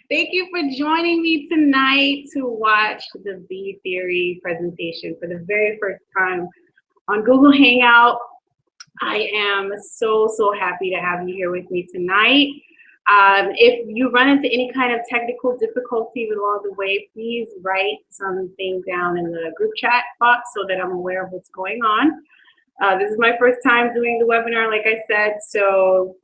Thank you for joining me tonight to watch the B Theory presentation for the very first time on Google Hangout. I am so happy to have you here with me tonight. If you run into any kind of technical difficulty along the way, please write something down in the group chat box so that I'm aware of what's going on. This is my first time doing the webinar, like I said, so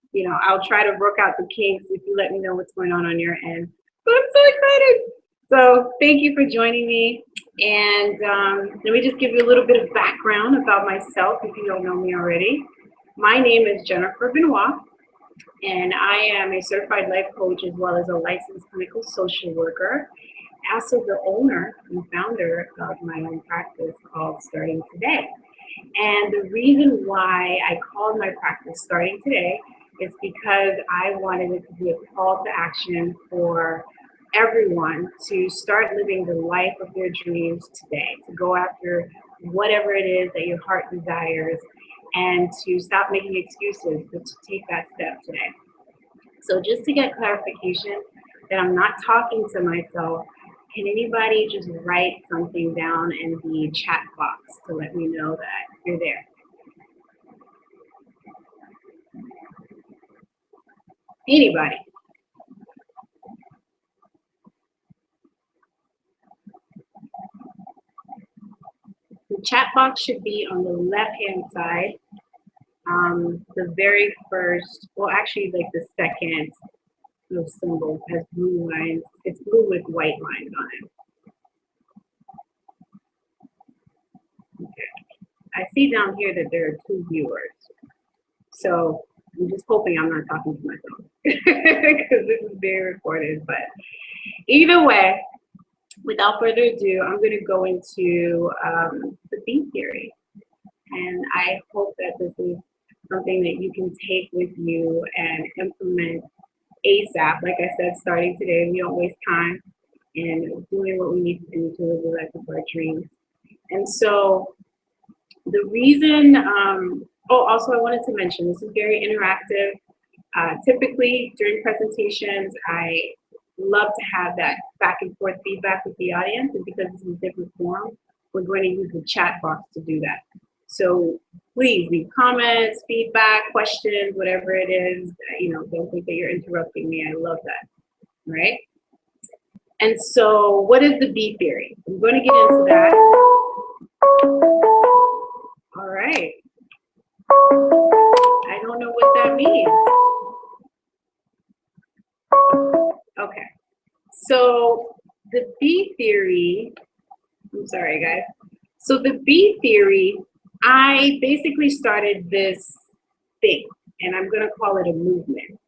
I'll try to work out the kinks if you let me know what's going on your end. But I'm so excited. So thank you for joining me. And let me just give you a little bit of background about myself if you don't know me already. My name is Jennifer Benoit, and I am a certified life coach as well as a licensed clinical social worker. Also the owner and founder of my own practice called Starting Today. And the reason why I called my practice Starting Today is because I wanted it to be a call to action for everyone to start living the life of their dreams today, to go after whatever it is that your heart desires, and to stop making excuses, but to take that step today. So just to get clarification that I'm not talking to myself, can anybody just write something down in the chat box to let me know that you're there? Anybody? The chat box should be on the left-hand side. The very first, well, actually, like the second little symbol has blue lines. It's blue with white lines on it. Okay. I see down here that there are 2 viewers. So I'm just hoping I'm not talking to myself because this is being recorded. But either way, without further ado, I'm going to go into the B theory. And I hope that this is something that you can take with you and implement ASAP. Like I said, starting today, we don't waste time in doing what we need to do to live the life of our dreams. And so the reason, also I wanted to mention, this is very interactive. Typically during presentations, I love to have that back and forth feedback with the audience, and because this is a different forum, we're going to use the chat box to do that. So please leave comments, feedback, questions, whatever it is. Don't think that you're interrupting me. I love that. All right. And so, what is the B theory? I'm going to get into that. All right. I don't know what that means. Okay. So the B theory, I'm sorry, guys. So the B theory, I basically started this thing, and I'm going to call it a movement.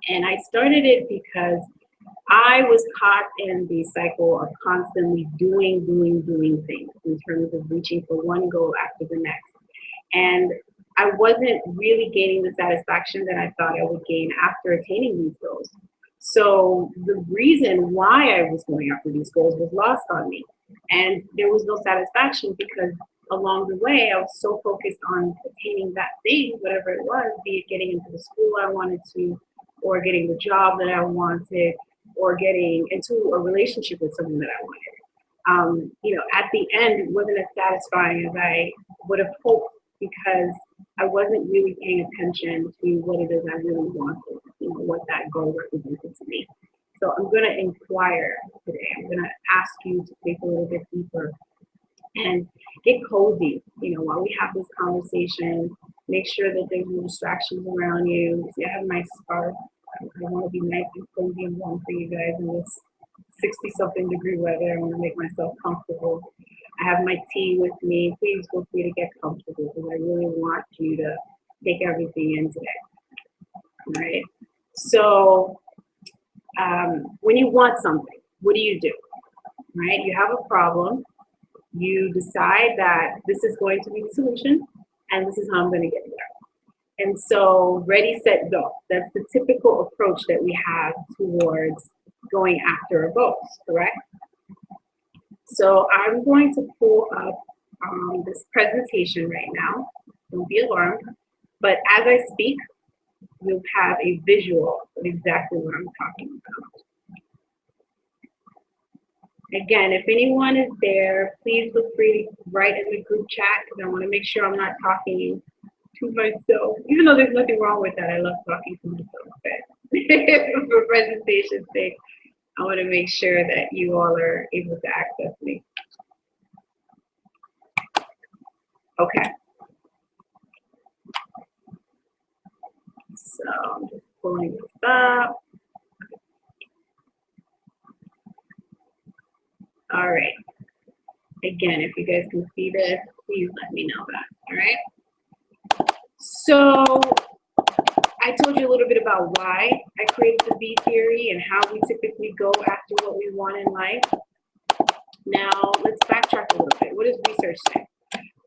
And I started it because I was caught in the cycle of constantly doing things in terms of reaching for one goal after the next. And I wasn't really gaining the satisfaction that I thought I would gain after attaining these goals. So the reason why I was going after these goals was lost on me. And there was no satisfaction because along the way, I was so focused on attaining that thing, whatever it was, be it getting into the school I wanted to, or getting the job that I wanted, or getting into a relationship with someone that I wanted. At the end, it wasn't as satisfying as I would have hoped because I wasn't really paying attention to what it is I really wanted, what that goal represented to me. So I'm going to inquire today. I'm going to ask you to think a little bit deeper and get cozy, while we have this conversation. Make sure that there's no distractions around you. See, I have my scarf. I want to be nice and cozy and warm for you guys in this 60-something degree weather. I want to make myself comfortable. I have my tea with me. Please feel free to get comfortable because I really want you to take everything in today. All right. So when you want something, what do? Right? You have a problem. You decide that this is going to be the solution, and this is how I'm going to get there. And so, ready, set, go. That's the typical approach that we have towards going after our goals, correct? So I'm going to pull up this presentation right now. Don't be alarmed. But as I speak, you'll have a visual of exactly what I'm talking about. Again, if anyone is there, please feel free to write in the group chat because I want to make sure I'm not talking to myself. Even though there's nothing wrong with that, I love talking to myself. But for presentation's sake, I want to make sure that you all are able to access me. Okay. So I'm just pulling this up. All right. Again, if you guys can see this, please let me know that. All right. So I told you a little bit about why I created the B theory and how we typically go after what we want in life. Now let's backtrack a little bit. What does research say?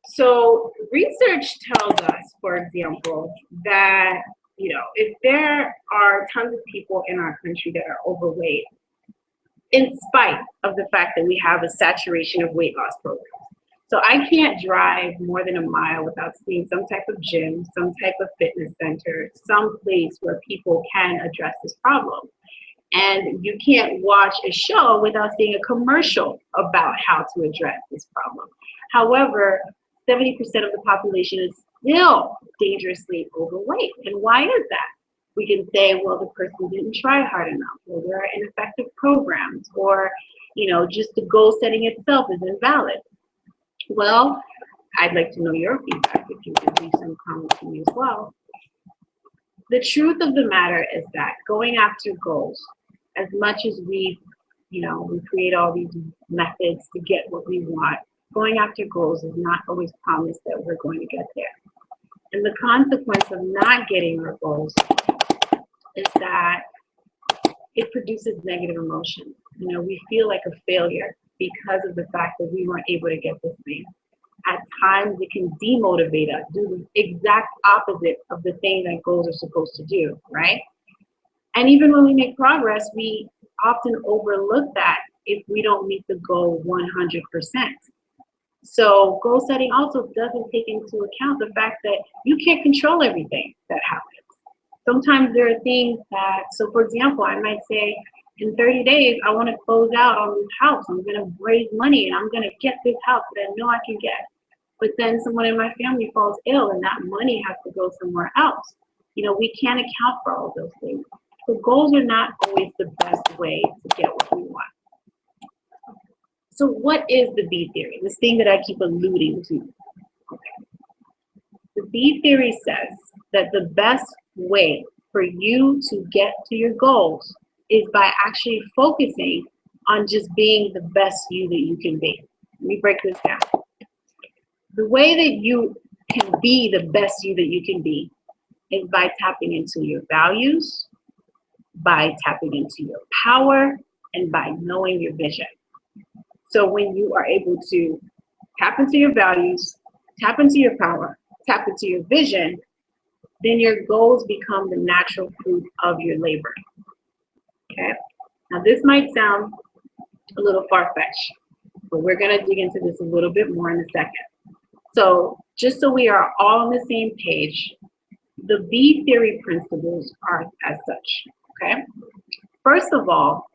So research tells us, for example, that if there are tons of people in our country that are overweight, in spite of the fact that we have a saturation of weight loss programs. So I can't drive more than a mile without seeing some type of gym, some type of fitness center, some place where people can address this problem. And you can't watch a show without seeing a commercial about how to address this problem. However, 70% of the population is still dangerously overweight. And why is that? We can say, well, the person didn't try hard enough, or there are ineffective programs, or, just the goal setting itself is invalid. Well, I'd like to know your feedback if you could leave some comments to me as well. The truth of the matter is that going after goals, as much as we create all these methods to get what we want, going after goals is not always promised that we're going to get there. And the consequence of not getting our goals is that it produces negative emotions. We feel like a failure because of the fact that we weren't able to get this thing. At times, it can demotivate us, do the exact opposite of the thing that goals are supposed to do, right? And even when we make progress, we often overlook that if we don't meet the goal 100%. So goal setting also doesn't take into account the fact that you can't control everything that happens. Sometimes there are things that, so for example, I might say, in 30 days, I want to close out on this house. I'm going to raise money and I'm going to get this house that I know I can get. But then someone in my family falls ill and that money has to go somewhere else. We can't account for all of those things. So goals are not always the best way to get what we want. So what is the B theory? This thing that I keep alluding to. Okay. The B theory says that the best way for you to get to your goals is by actually focusing on just being the best you that you can be. Let me break this down. The way that you can be the best you that you can be is by tapping into your values, by tapping into your power, and by knowing your vision. So when you are able to tap into your values, tap into your power, tap into your vision, then your goals become the natural fruit of your labor. Okay? Now this might sound a little far-fetched, but we're going to dig into this a little bit more in a second. So just so we are all on the same page, the B theory principles are as such. Okay? First of all,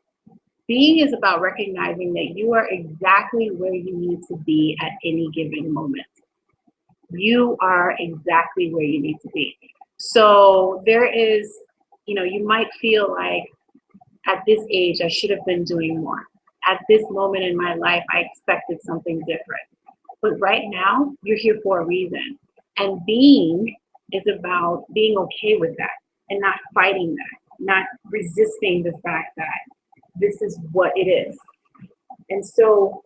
being is about recognizing that you are exactly where you need to be at any given moment. You are exactly where you need to be. So there is, you might feel like at this age, I should have been doing more. At this moment in my life, I expected something different. But right now, you're here for a reason. And being is about being okay with that and not fighting that, not resisting the fact that this is what it is. And so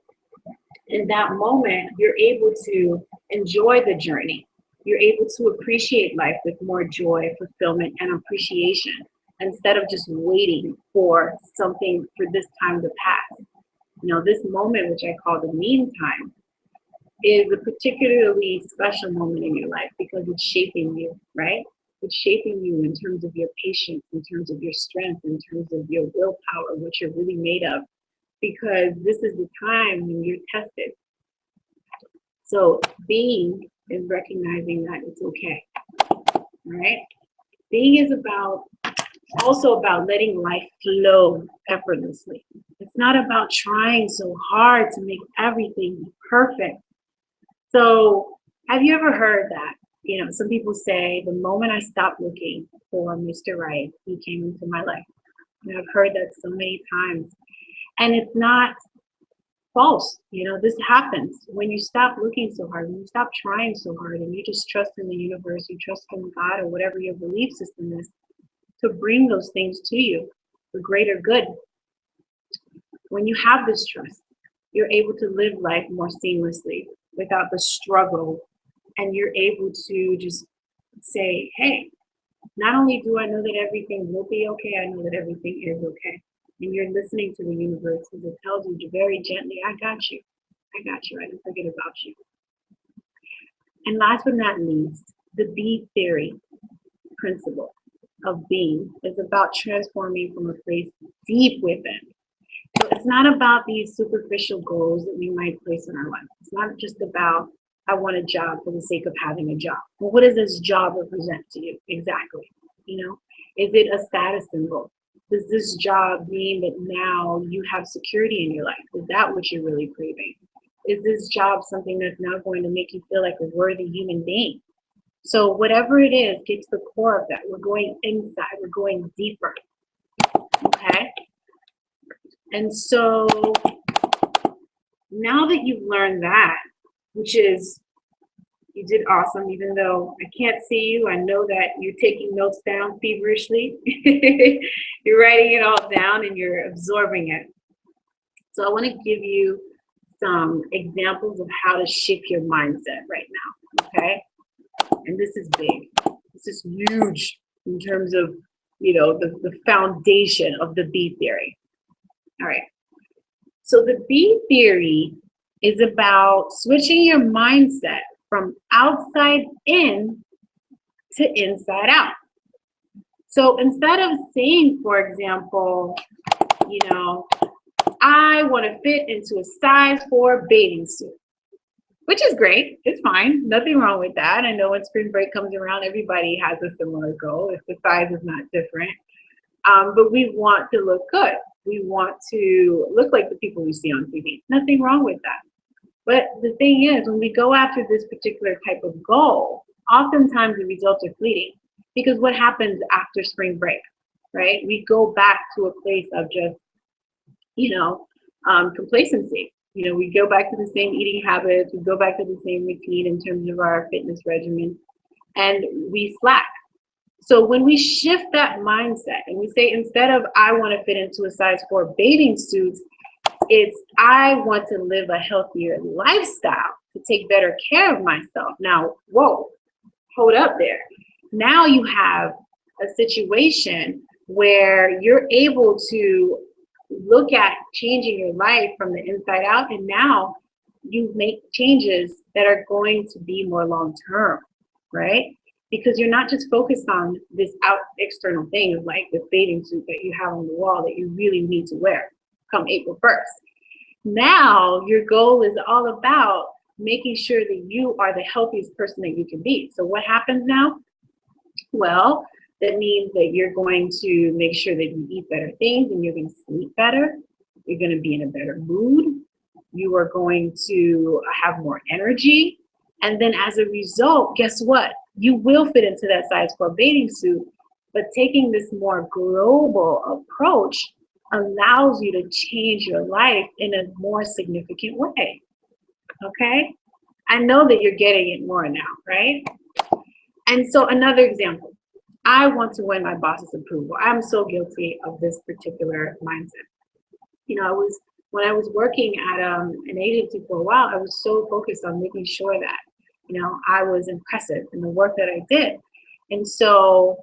in that moment, you're able to enjoy the journey. You're able to appreciate life with more joy, fulfillment, and appreciation instead of just waiting for something for this time to pass. This moment, which I call the meantime, is a particularly special moment in your life because it's shaping you, right? It's shaping you in terms of your patience, in terms of your strength, in terms of your willpower, what you're really made of, because this is the time when you're tested. So being is recognizing that it's okay, right? being is also about letting life flow effortlessly. It's not about trying so hard to make everything perfect. So, have you ever heard that? Some people say the moment I stopped looking for Mr. Right, he came into my life. I've heard that so many times. And it's not false. This happens when you stop looking so hard, when you stop trying so hard, and you just trust in the universe, you trust in God or whatever your belief system is to bring those things to you for greater good. When you have this trust, you're able to live life more seamlessly without the struggle. And you're able to just say, hey, not only do I know that everything will be okay, I know that everything is okay. And you're listening to the universe as it tells you very gently, I got you. I got you. I didn't forget about you. And last but not least, the B theory principle of being is about transforming from a place deep within. So it's not about these superficial goals that we might place in our life. It's not just about, I want a job for the sake of having a job. Well, what does this job represent to you exactly? Is it a status symbol? Does this job mean that now you have security in your life? Is that what you're really craving? Is this job something that's now going to make you feel like a worthy human being? So whatever it is, get to the core of that. We're going inside. We're going deeper. Okay? And so now that you've learned that, which is, you did awesome, even though I can't see you. I know that you're taking notes down feverishly. You're writing it all down and you're absorbing it. So I want to give you some examples of how to shift your mindset right now, okay? And this is big. This is huge in terms of, the foundation of the B theory. All right. So the B theory is about switching your mindset from outside in to inside out. So instead of saying, for example, I want to fit into a size 4 bathing suit, which is great. It's fine. Nothing wrong with that. I know when spring break comes around, everybody has a similar goal if the size is not different. But we want to look good. We want to look like the people we see on TV. Nothing wrong with that. But the thing is, when we go after this particular type of goal, oftentimes the results are fleeting. Because what happens after spring break, right? We go back to a place of just, complacency. We go back to the same eating habits. We go back to the same routine in terms of our fitness regimen, and we slack. So when we shift that mindset and we say, instead of I want to fit into a size 4 bathing suit, it's I want to live a healthier lifestyle to take better care of myself. Now, whoa, hold up there. Now you have a situation where you're able to look at changing your life from the inside out, and now you make changes that are going to be more long-term, right? Because you're not just focused on this external thing like the bathing suit that you have on the wall that you really need to wear come April 1st. Now your goal is all about making sure that you are the healthiest person that you can be. So what happens now? Well, that means that you're going to make sure that you eat better things and you're going to sleep better. You're going to be in a better mood. You are going to have more energy. And then as a result, guess what? You will fit into that size 4 bathing suit. But taking this more global approach allows you to change your life in a more significant way. Okay? I know that you're getting it more now, right? And so another example. I want to win my boss's approval. I'm so guilty of this particular mindset. When I was working at an agency for a while, I was so focused on making sure that, I was impressive in the work that I did. And so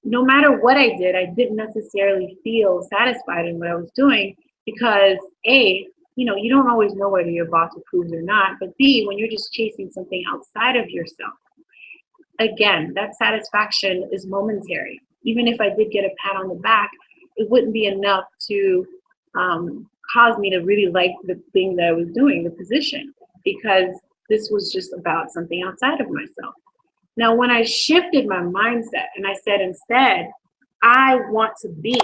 no matter what I did, I didn't necessarily feel satisfied in what I was doing because A, you don't always know whether your boss approves or not, but B, when you're just chasing something outside of yourself, again, that satisfaction is momentary. Even if I did get a pat on the back, it wouldn't be enough to cause me to really like the thing that I was doing, the position, because this was just about something outside of myself. Now, when I shifted my mindset and I said, instead, I want to be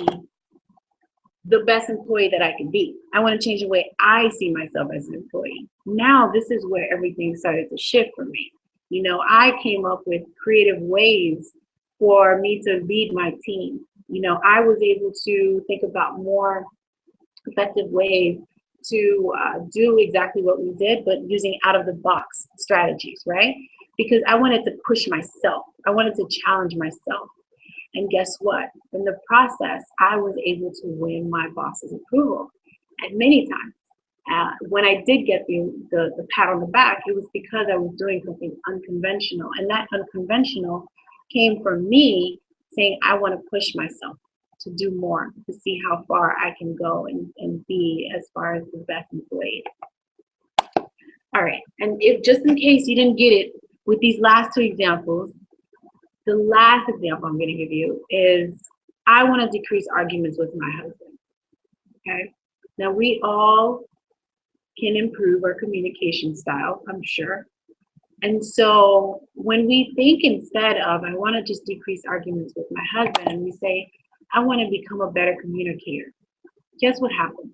the best employee that I can be. I want to change the way I see myself as an employee. Now, this is where everything started to shift for me. You know, I came up with creative ways for me to lead my team. You know, I was able to think about more effective ways to do exactly what we did, but using out of the box strategies, right? Because I wanted to push myself, I wanted to challenge myself. And guess what? In the process, I was able to win my boss's approval. And many times, when I did get the pat on the back, it was because I was doing something unconventional. And that unconventional came from me saying, I want to push myself to do more, to see how far I can go and be as far as the best employee. All right. And if just in case you didn't get it with these last two examples, the last example I'm going to give you is I want to decrease arguments with my husband. Okay. Now, we all can improve our communication style, I'm sure. And so when we think instead of, I want to just decrease arguments with my husband, and we say, I want to become a better communicator, guess what happens?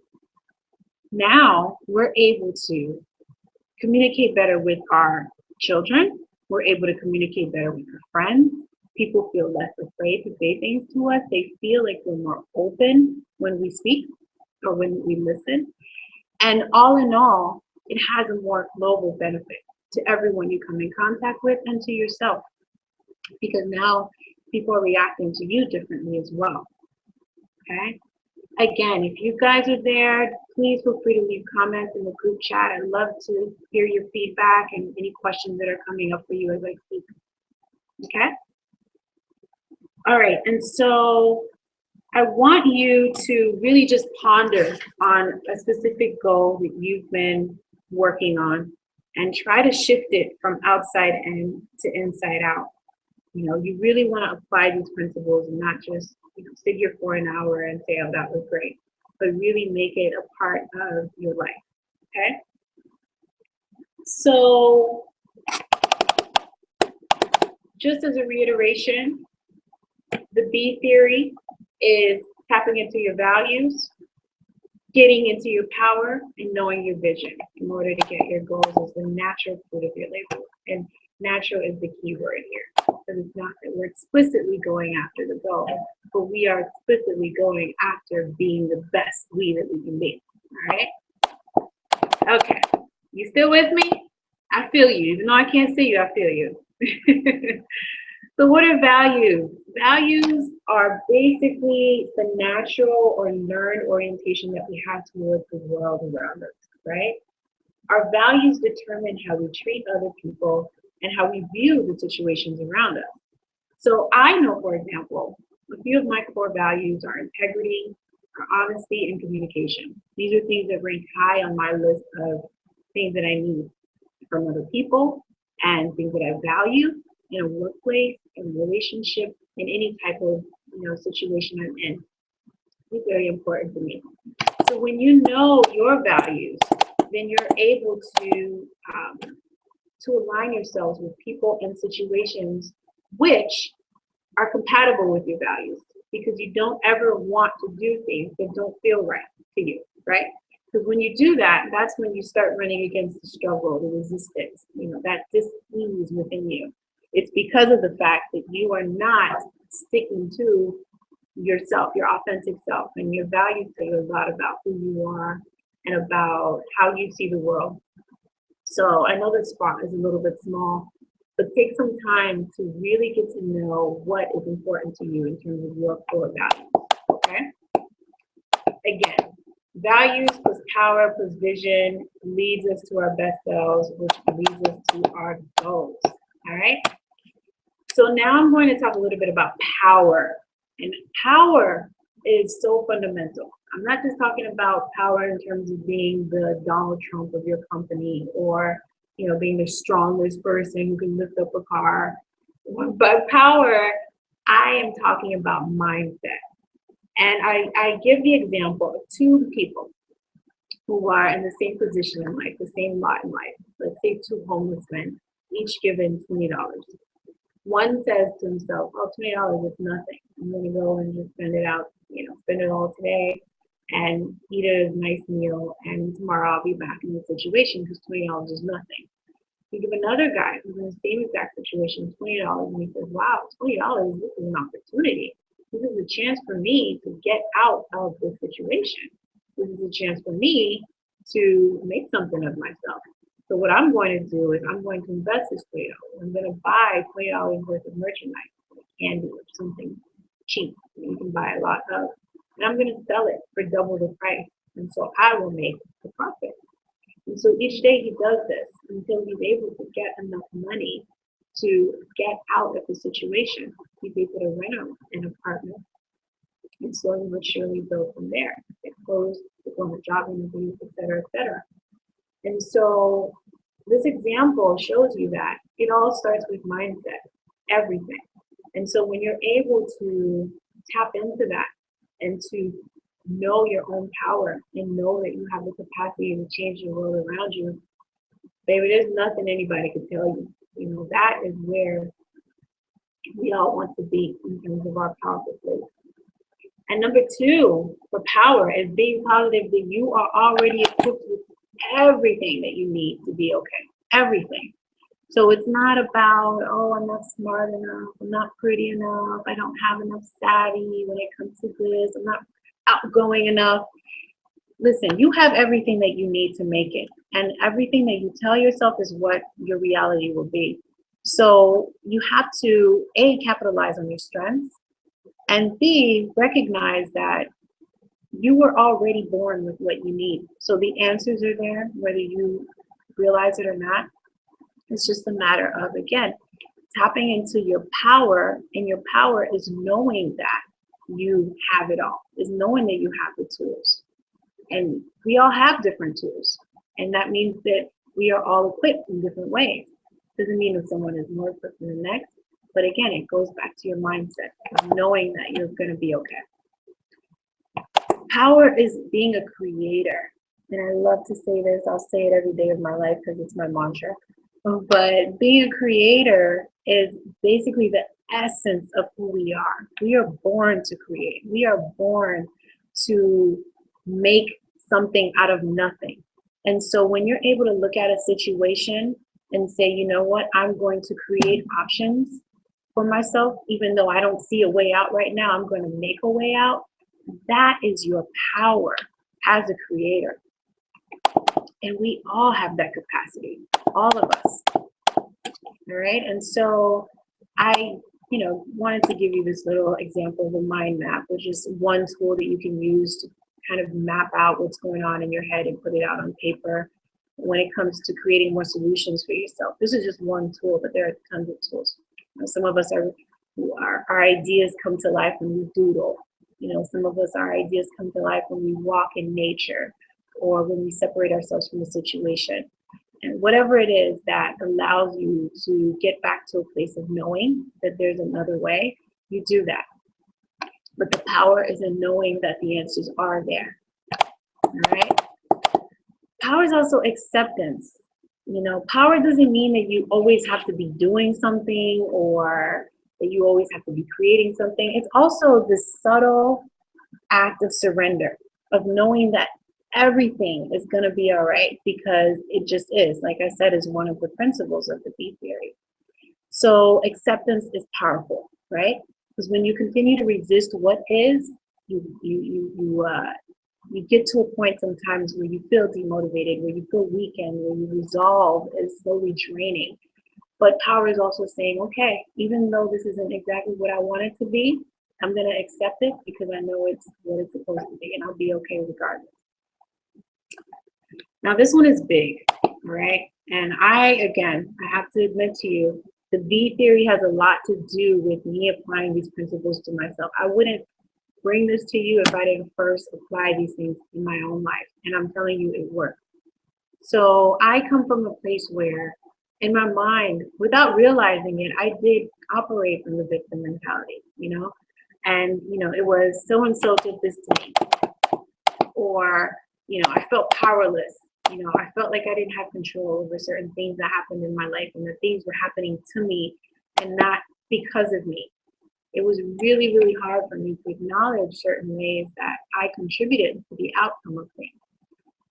Now we're able to communicate better with our children. We're able to communicate better with our friends. People feel less afraid to say things to us. They feel like we're more open when we speak or when we listen. And all in all, it has a more global benefit to everyone you come in contact with and to yourself, because now people are reacting to you differently as well. Okay. Again, if you guys are there, please feel free to leave comments in the group chat. I'd love to hear your feedback and any questions that are coming up for you as I speak. Okay. All right. And so I want you to really just ponder on a specific goal that you've been working on and try to shift it from outside in to inside out. You know, you really want to apply these principles and not just, you know, sit here for an hour and say, oh, that was great, but really make it a part of your life. Okay. So just as a reiteration, the B theory is tapping into your values, getting into your power, and knowing your vision in order to get your goals is the natural fruit of your labor. And natural is the key word here. Because it's not that we're explicitly going after the goal, but we are explicitly going after being the best we that we can be. All right? Okay. You still with me? I feel you. Even though I can't see you, I feel you. So what are values? Values are basically the natural or learned orientation that we have towards the world around us, right? Our values determine how we treat other people and how we view the situations around us. So I know, for example, a few of my core values are integrity, honesty, and communication. These are things that rank high on my list of things that I need from other people and things that I value in a workplace, in a relationship, in any type of situation I'm in. It's very important to me. So when you know your values, then you're able to align yourselves with people and situations which are compatible with your values, because you don't ever want to do things that don't feel right to you, right? Because when you do that, that's when you start running against the struggle, the resistance, that dis-ease within you. It's because of the fact that you are not sticking to yourself, your authentic self, and your values say a lot about who you are and about how you see the world. So I know this spot is a little bit small, but take some time to really get to know what is important to you in terms of your core values, okay? Again, values plus power plus vision leads us to our best selves, which leads us to our goals, all right? So now I'm going to talk a little bit about power. And power is so fundamental. I'm not just talking about power in terms of being the Donald Trump of your company or, being the strongest person who can lift up a car. But power, I am talking about mindset. And I give the example of two people who are in the same position in life, the same lot in life. Let's say two homeless men, each given $20. One says to himself, oh, $20 is nothing. I'm going to go and just spend it out, spend it all today and eat a nice meal. And tomorrow I'll be back in the situation because $20 is nothing. You give another guy who's in the same exact situation $20 and he says, wow, $20, this is an opportunity. This is a chance for me to get out of this situation. This is a chance for me to make something of myself. So what I'm going to do is I'm going to invest this $20. I'm going to buy $20 worth of merchandise, like candy or something cheap that you can buy a lot of. And I'm going to sell it for double the price. And so I will make the profit. And so each day he does this until he's able to get enough money to get out of the situation. He's able to rent an apartment and slowly but surely build from there. Get clothes, go on a job interview, et cetera, et cetera. And so this example shows you that it all starts with mindset, everything. And so when you're able to tap into that and to know your own power and know that you have the capacity to change the world around you, baby, there's nothing anybody can tell you. That is where we all want to be in terms of our powerful place. And number two, for power, is being positive that you are already equipped with everything that you need to be okay. Everything. So it's not about, oh, I'm not smart enough, I'm not pretty enough, I don't have enough savvy when it comes to this, I'm not outgoing enough. Listen, you have everything that you need to make it. And everything that you tell yourself is what your reality will be. So you have to, A, capitalize on your strengths, and B, recognize that you were already born with what you need. So the answers are there, whether you realize it or not. It's just a matter of, again, tapping into your power, and your power is knowing that you have it all, is knowing that you have the tools. And we all have different tools. And that means that we are all equipped in different ways. Doesn't mean that someone is more equipped than the next. But again, it goes back to your mindset of knowing that you're going to be okay. Power is being a creator. And I love to say this. I'll say it every day of my life because it's my mantra. But being a creator is basically the essence of who we are. We are born to create. We are born to make something out of nothing. And so when you're able to look at a situation and say, you know what, I'm going to create options for myself, even though I don't see a way out right now, I'm going to make a way out. That is your power as a creator. And we all have that capacity, all of us. All right. And so I, wanted to give you this little example of a mind map, which is one tool that you can use to kind of map out what's going on in your head and put it out on paper when it comes to creating more solutions for yourself. This is just one tool, but there are tons of tools. Some of us our ideas come to life when we doodle. Some of us, our ideas come to life when we walk in nature or when we separate ourselves from a situation. And whatever it is that allows you to get back to a place of knowing that there's another way, you do that. But the power is in knowing that the answers are there. All right? Power is also acceptance. Power doesn't mean that you always have to be doing something or that you always have to be creating something. It's also this subtle act of surrender, of knowing that everything is going to be all right because it just is. Like I said, is one of the principles of the B theory. So acceptance is powerful, right? Because when you continue to resist what is, you get to a point sometimes where you feel demotivated, where you feel weakened, where your resolve is slowly draining. But power is also saying, okay, even though this isn't exactly what I want it to be, I'm going to accept it because I know it's what it's supposed to be, and I'll be okay regardless. Now, this one is big, right? And I have to admit to you, the B theory has a lot to do with me applying these principles to myself. I wouldn't bring this to you if I didn't first apply these things in my own life. And I'm telling you, it worked. So I come from a place where, in my mind, without realizing it, I did operate from the victim mentality, and, it was so-and-so did this to me, or, I felt powerless. I felt like I didn't have control over certain things that happened in my life and that things were happening to me and not because of me. It was really, really hard for me to acknowledge certain ways that I contributed to the outcome of things.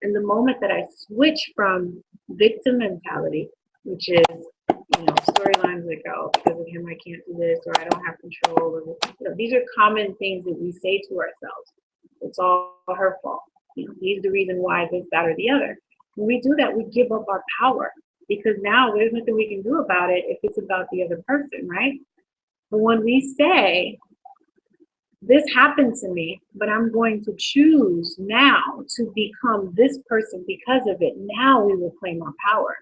And the moment that I switch from victim mentality, which is, storylines like, oh, because of him, I can't do this, or I don't have control, or, these are common things that we say to ourselves. It's all her fault. He's the reason why this, that, or the other. When we do that, we give up our power, because now there's nothing we can do about it if it's about the other person, right? But when we say, this happened to me, but I'm going to choose now to become this person because of it, now we will claim our power.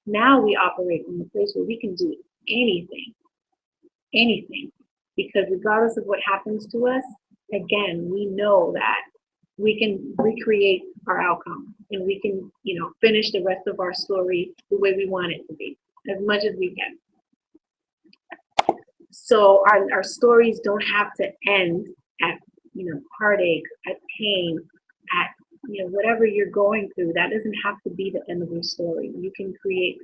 Now we operate in a place where we can do anything. Because regardless of what happens to us, again, we know that we can recreate our outcome, and we can, finish the rest of our story the way we want it to be, as much as we can. So our stories don't have to end at, heartache, at pain, at, whatever you're going through. That doesn't have to be the end of your story. You can create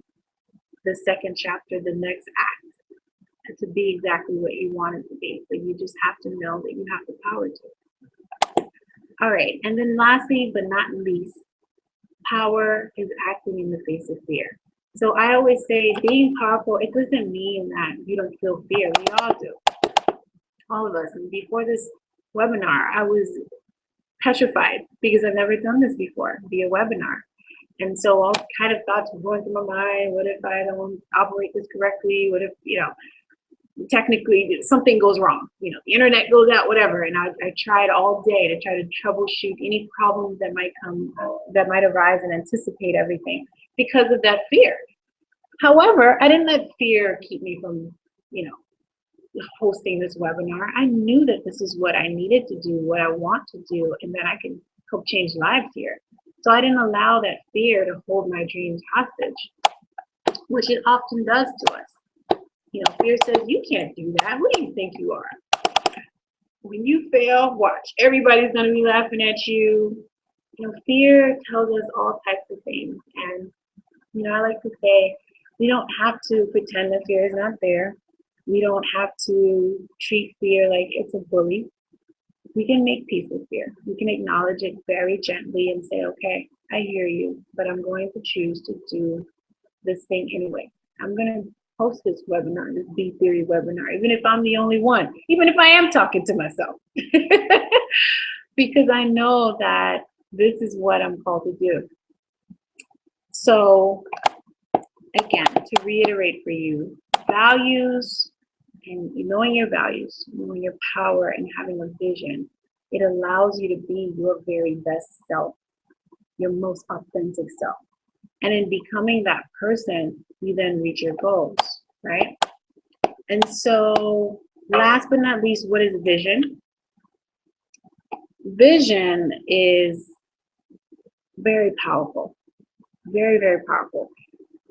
the second chapter, the next act, to be exactly what you want it to be. But you just have to know that you have the power to. All right. And then lastly, but not least, power is acting in the face of fear. So I always say being powerful, it doesn't mean that you don't feel fear. We all do. All of us. And before this webinar, I was petrified because I've never done this before, via webinar. And so all kind of thoughts were going through my mind. What if I don't operate this correctly? What if, technically something goes wrong? The internet goes out, whatever. And I tried all day to try to troubleshoot any problems that might come, that might arise, and anticipate everything because of that fear. However, I didn't let fear keep me from, hosting this webinar. I knew that this is what I needed to do, what I want to do, and that I can help change lives here. So I didn't allow that fear to hold my dreams hostage, which it often does to us. Fear says, you can't do that. Who do you think you are? When you fail, watch. Everybody's going to be laughing at you. Fear tells us all types of things. And, I like to say, we don't have to pretend that fear is not there. We don't have to treat fear like it's a bully. We can make peace with fear. We can acknowledge it very gently and say, okay, I hear you, but I'm going to choose to do this thing anyway. I'm going to host this webinar, this B Theory webinar, even if I'm the only one, even if I am talking to myself, because I know that this is what I'm called to do. So again, to reiterate for you, values, and knowing your values, knowing your power, and having a vision, it allows you to be your very best self, your most authentic self. And in becoming that person, you then reach your goals, right? And so last but not least, what is vision? Vision is very powerful, very, very powerful.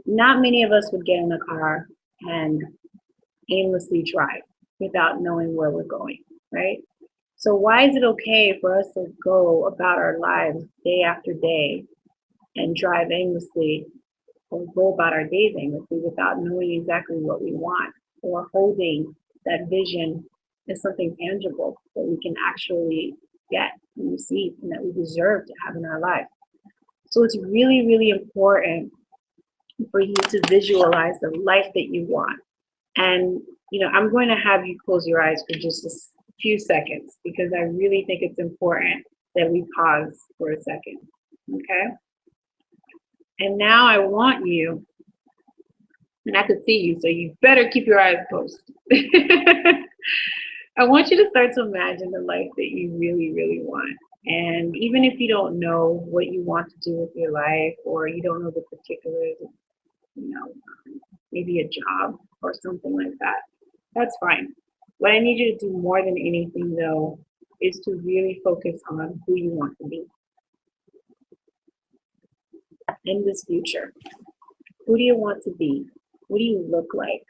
Not many of us would get in a car and aimlessly drive without knowing where we're going, right? So why is it okay for us to go about our lives day after day and drive aimlessly, or go about our days aimlessly without knowing exactly what we want, or holding that vision as something tangible that we can actually get and receive and that we deserve to have in our life? So it's really, really important for you to visualize the life that you want. And, I'm going to have you close your eyes for just a few seconds, because I really think it's important that we pause for a second, okay? And now I want you, and I could see you, so you better keep your eyes closed. I want you to start to imagine the life that you really, really want. And even if you don't know what you want to do with your life, or you don't know the particulars of, maybe a job or something like that, that's fine. What I need you to do more than anything, though, is to really focus on who you want to be in this future. Who do you want to be? What do you look like?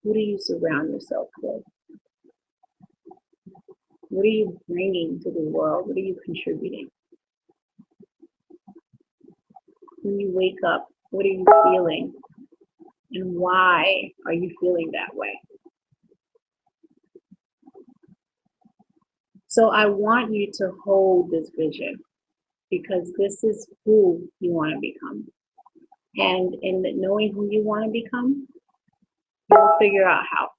Who do you surround yourself with? What are you bringing to the world? What are you contributing? When you wake up, what are you feeling? And why are you feeling that way? So I want you to hold this vision because this is who you want to become. And in knowing who you want to become, you'll figure out how.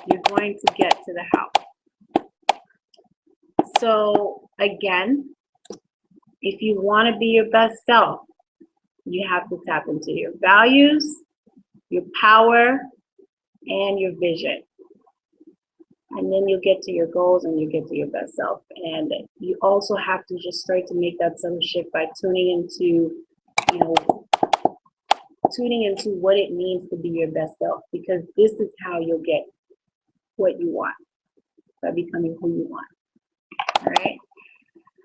You're going to get to the how. So again, if you want to be your best self, you have to tap into your values, your power, and your vision. And then you'll get to your goals and you get to your best self. And you also have to just start to make that subtle shift by tuning into, tuning into what it means to be your best self, because this is how you'll get what you want, by becoming who you want. All right.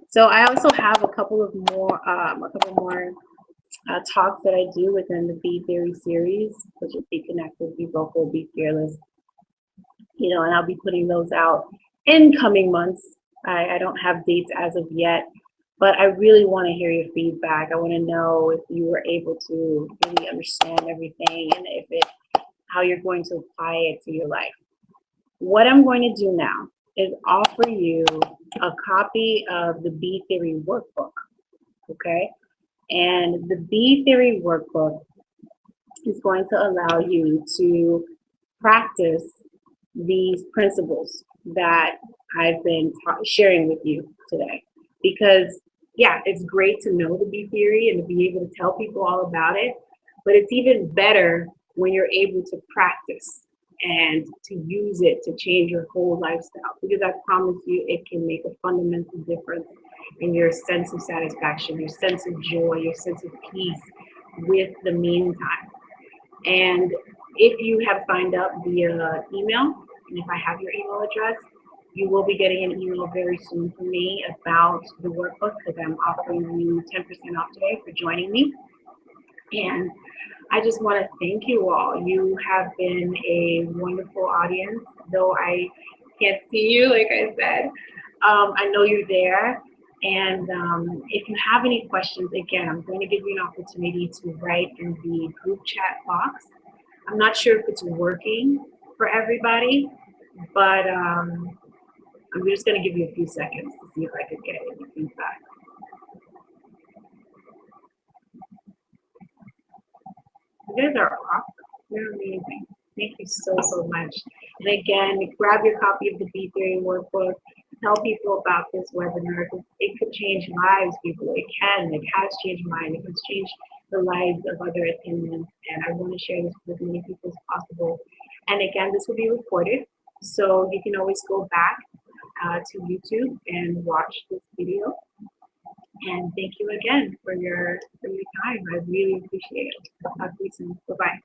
So I also have a couple more talks that I do within the Be Theory series, which is Be Connected, Be Vocal, Be Fearless. And I'll be putting those out in coming months. I don't have dates as of yet, but I really want to hear your feedback. I want to know if you were able to really understand everything and how you're going to apply it to your life. What I'm going to do now is offer you a copy of the Be Theory workbook, okay? And the Be Theory workbook is going to allow you to practice these principles that I've been sharing with you today. Because, yeah, it's great to know the Be Theory and to be able to tell people all about it, but it's even better when you're able to practice and to use it to change your whole lifestyle. Because I promise you, it can make a fundamental difference in your sense of satisfaction, your sense of joy, your sense of peace with the meantime. And if you have signed up via email, and if I have your email address, you will be getting an email very soon from me about the workbook, because I'm offering you 10% off today for joining me. And I just want to thank you all. You have been a wonderful audience, though I can't see you, like I said. I know you're there. And if you have any questions, again, I'm going to give you an opportunity to write in the group chat box. I'm not sure if it's working for everybody, but I'm just going to give you a few seconds to see if I could get any feedback. You guys are awesome. You're amazing. Thank you so much. And again, grab your copy of the Be Theory workbook. Tell people about this webinar. It could change lives, people. It can. It has changed mine. It has changed the lives of other attendants. And I want to share this with as many people as possible. And again, this will be recorded, so you can always go back to YouTube and watch this video. And thank you again for your time. I really appreciate it. I'll talk to you soon. Bye-bye.